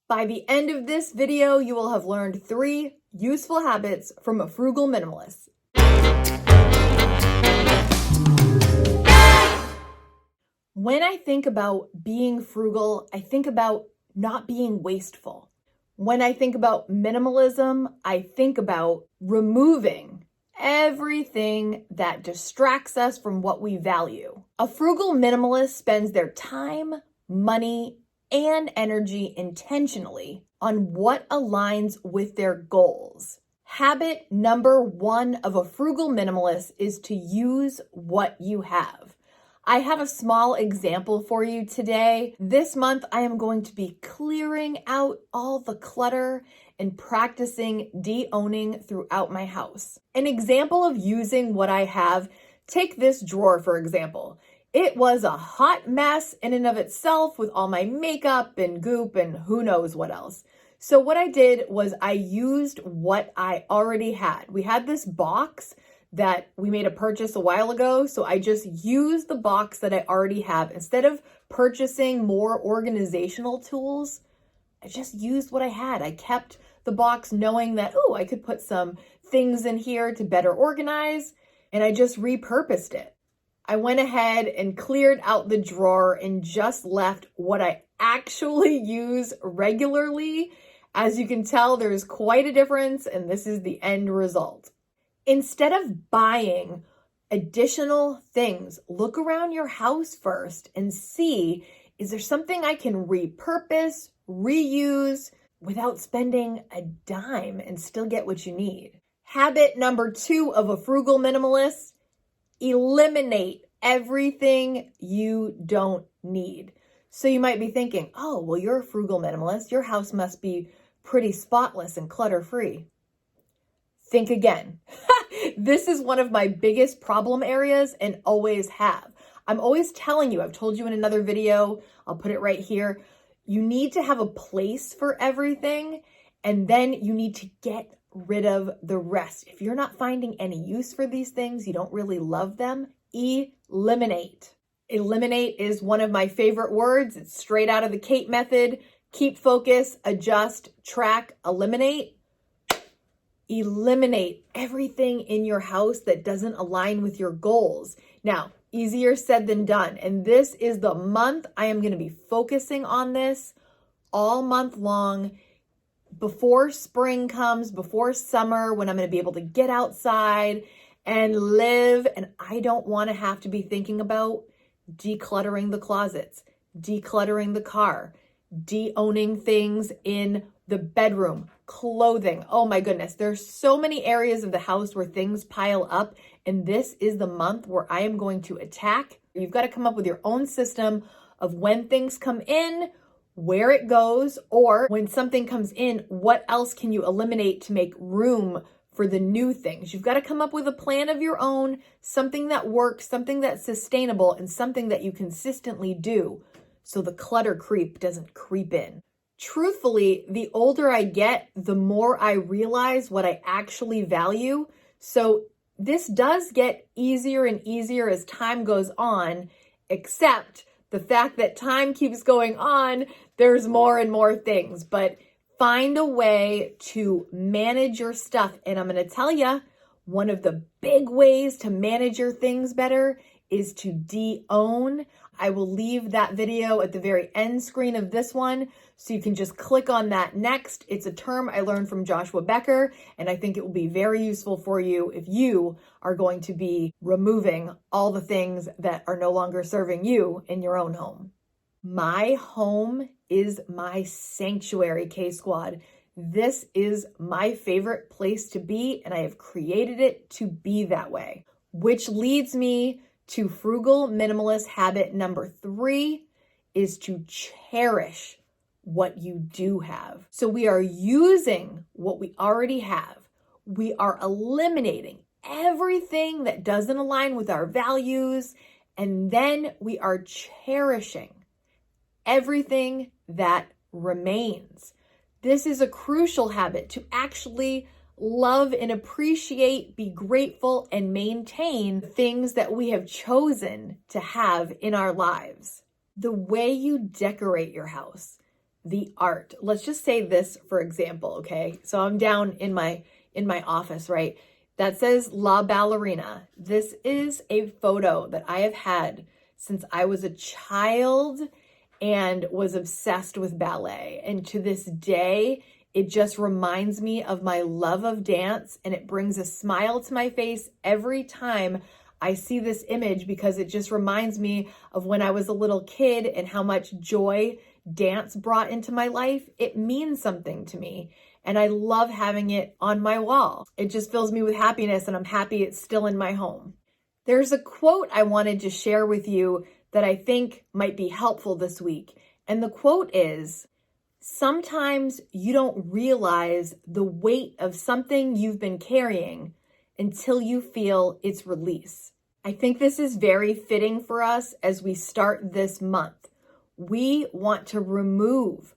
By the end of this video, you will have learned 3 useful habits from a frugal minimalist. When I think about being frugal, I think about not being wasteful. When I think about minimalism, I think about removing everything that distracts us from what we value. A frugal minimalist spends their time, money, and energy intentionally on what aligns with their goals. Habit number 1 of a frugal minimalist is to use what you have. I have a small example for you today. This month, I am going to be clearing out all the clutter and practicing de-owning throughout my house. An example of using what I have, take this drawer for example. It was a hot mess in and of itself with all my makeup and goop and who knows what else. So what I did was I used what I already had. We had this box that we made a purchase a while ago. So I just used the box that I already have. Instead of purchasing more organizational tools, I just used what I had. I kept the box knowing that, oh, I could put some things in here to better organize, and I just repurposed it. I went ahead and cleared out the drawer and just left what I actually use regularly. As you can tell, there's quite a difference, and this is the end result. Instead of buying additional things, look around your house first and see, is there something I can repurpose, reuse without spending a dime and still get what you need? Habit number 2 of a frugal minimalist, eliminate everything you don't need. So you might be thinking, oh, well, you're a frugal minimalist. Your house must be pretty spotless and clutter-free. Think again. This is one of my biggest problem areas and always have. I'm always telling you, I've told you in another video, I'll put it right here, you need to have a place for everything, and then you need to get rid of the rest. If you're not finding any use for these things, you don't really love them, eliminate. Eliminate is one of my favorite words. It's straight out of the Kate method. Keep focus, adjust, track, eliminate. Eliminate everything in your house that doesn't align with your goals. Now, easier said than done. And this is the month I am going to be focusing on this all month long. Before spring comes, before summer, when I'm going to be able to get outside and live. And I don't want to have to be thinking about decluttering the closets, decluttering the car, de-owning things in the bedroom, clothing. Oh my goodness. There's so many areas of the house where things pile up. And this is the month where I am going to attack. You've got to come up with your own system of when things come in, where it goes, or when something comes in, what else can you eliminate to make room for the new things? You've got to come up with a plan of your own, something that works, something that's sustainable, and something that you consistently do so the clutter creep doesn't creep in. Truthfully, the older I get, the more I realize what I actually value. So this does get easier and easier as time goes on, except the fact that time keeps going on, there's more and more things. But find a way to manage your stuff. And I'm going to tell you, one of the big ways to manage your things better is to de-own. I will leave that video at the very end screen of this one, so you can just click on that next. It's a term I learned from Joshua Becker, and I think it will be very useful for you if you are going to be removing all the things that are no longer serving you in your own home. My home is my sanctuary, K-Squad. This is my favorite place to be, and I have created it to be that way, which leads me to frugal minimalist habit number 3 is to cherish what you do have. So we are using what we already have. We are eliminating everything that doesn't align with our values, and then we are cherishing everything that remains. This is a crucial habit to actually love and appreciate, be grateful, and maintain things that we have chosen to have in our lives. The way you decorate your house, the art. Let's just say this, for example, okay? So I'm down in my office, right? That says La Ballerina. This is a photo that I have had since I was a child and was obsessed with ballet. And to this day, it just reminds me of my love of dance, and it brings a smile to my face every time I see this image, because it just reminds me of when I was a little kid and how much joy dance brought into my life. It means something to me, and I love having it on my wall. It just fills me with happiness, and I'm happy it's still in my home. There's a quote I wanted to share with you that I think might be helpful this week. And the quote is, "Sometimes you don't realize the weight of something you've been carrying until you feel its release." I think this is very fitting for us as we start this month. We want to remove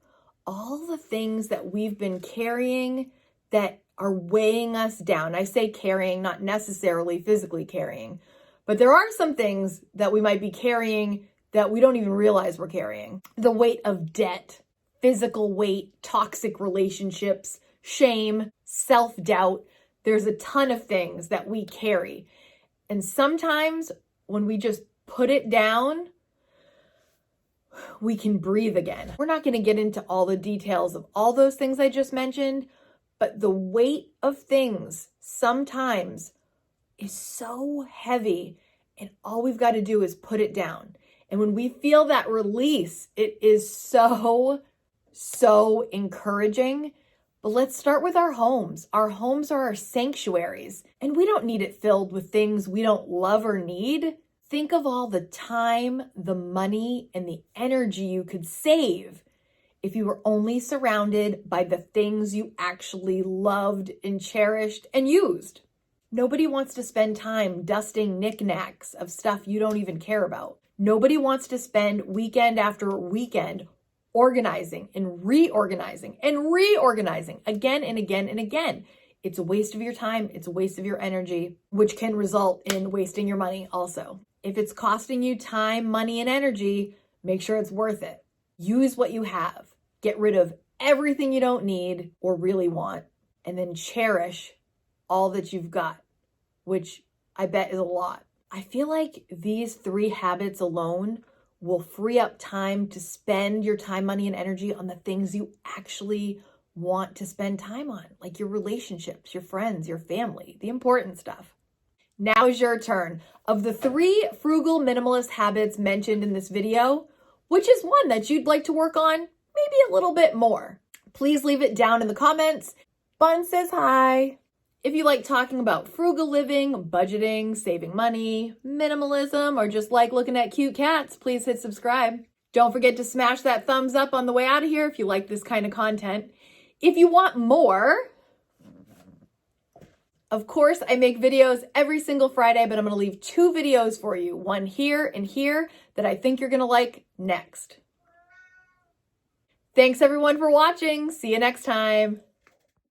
all the things that we've been carrying that are weighing us down. I say carrying, not necessarily physically carrying, but there are some things that we might be carrying that we don't even realize we're carrying. The weight of debt, physical weight, toxic relationships, shame, self-doubt. There's a ton of things that we carry. And sometimes when we just put it down, we can breathe again. We're not going to get into all the details of all those things I just mentioned, but the weight of things sometimes is so heavy, and all we've got to do is put it down. And when we feel that release, it is so encouraging. But let's start with our homes. Our homes are our sanctuaries, and we don't need it filled with things we don't love or need. Think of all the time, the money, and the energy you could save if you were only surrounded by the things you actually loved and cherished and used. Nobody wants to spend time dusting knickknacks of stuff you don't even care about. Nobody wants to spend weekend after weekend organizing and reorganizing again and again and again. It's a waste of your time. It's a waste of your energy, which can result in wasting your money also. If it's costing you time, money, and energy, make sure it's worth it. Use what you have. Get rid of everything you don't need or really want, and then cherish all that you've got, which I bet is a lot. I feel like these 3 habits alone will free up time to spend your time, money, and energy on the things you actually want to spend time on, like your relationships, your friends, your family, the important stuff. Now is your turn. Of the 3 frugal minimalist habits mentioned in this video, which is one that you'd like to work on maybe a little bit more? Please leave it down in the comments. Bun says hi. If you like talking about frugal living, budgeting, saving money, minimalism, or just like looking at cute cats, please hit subscribe. Don't forget to smash that thumbs up on the way out of here if you like this kind of content. If you want more, of course, I make videos every single Friday, but I'm going to leave 2 videos for you, one here and here, that I think you're going to like next. Thanks everyone for watching. See you next time.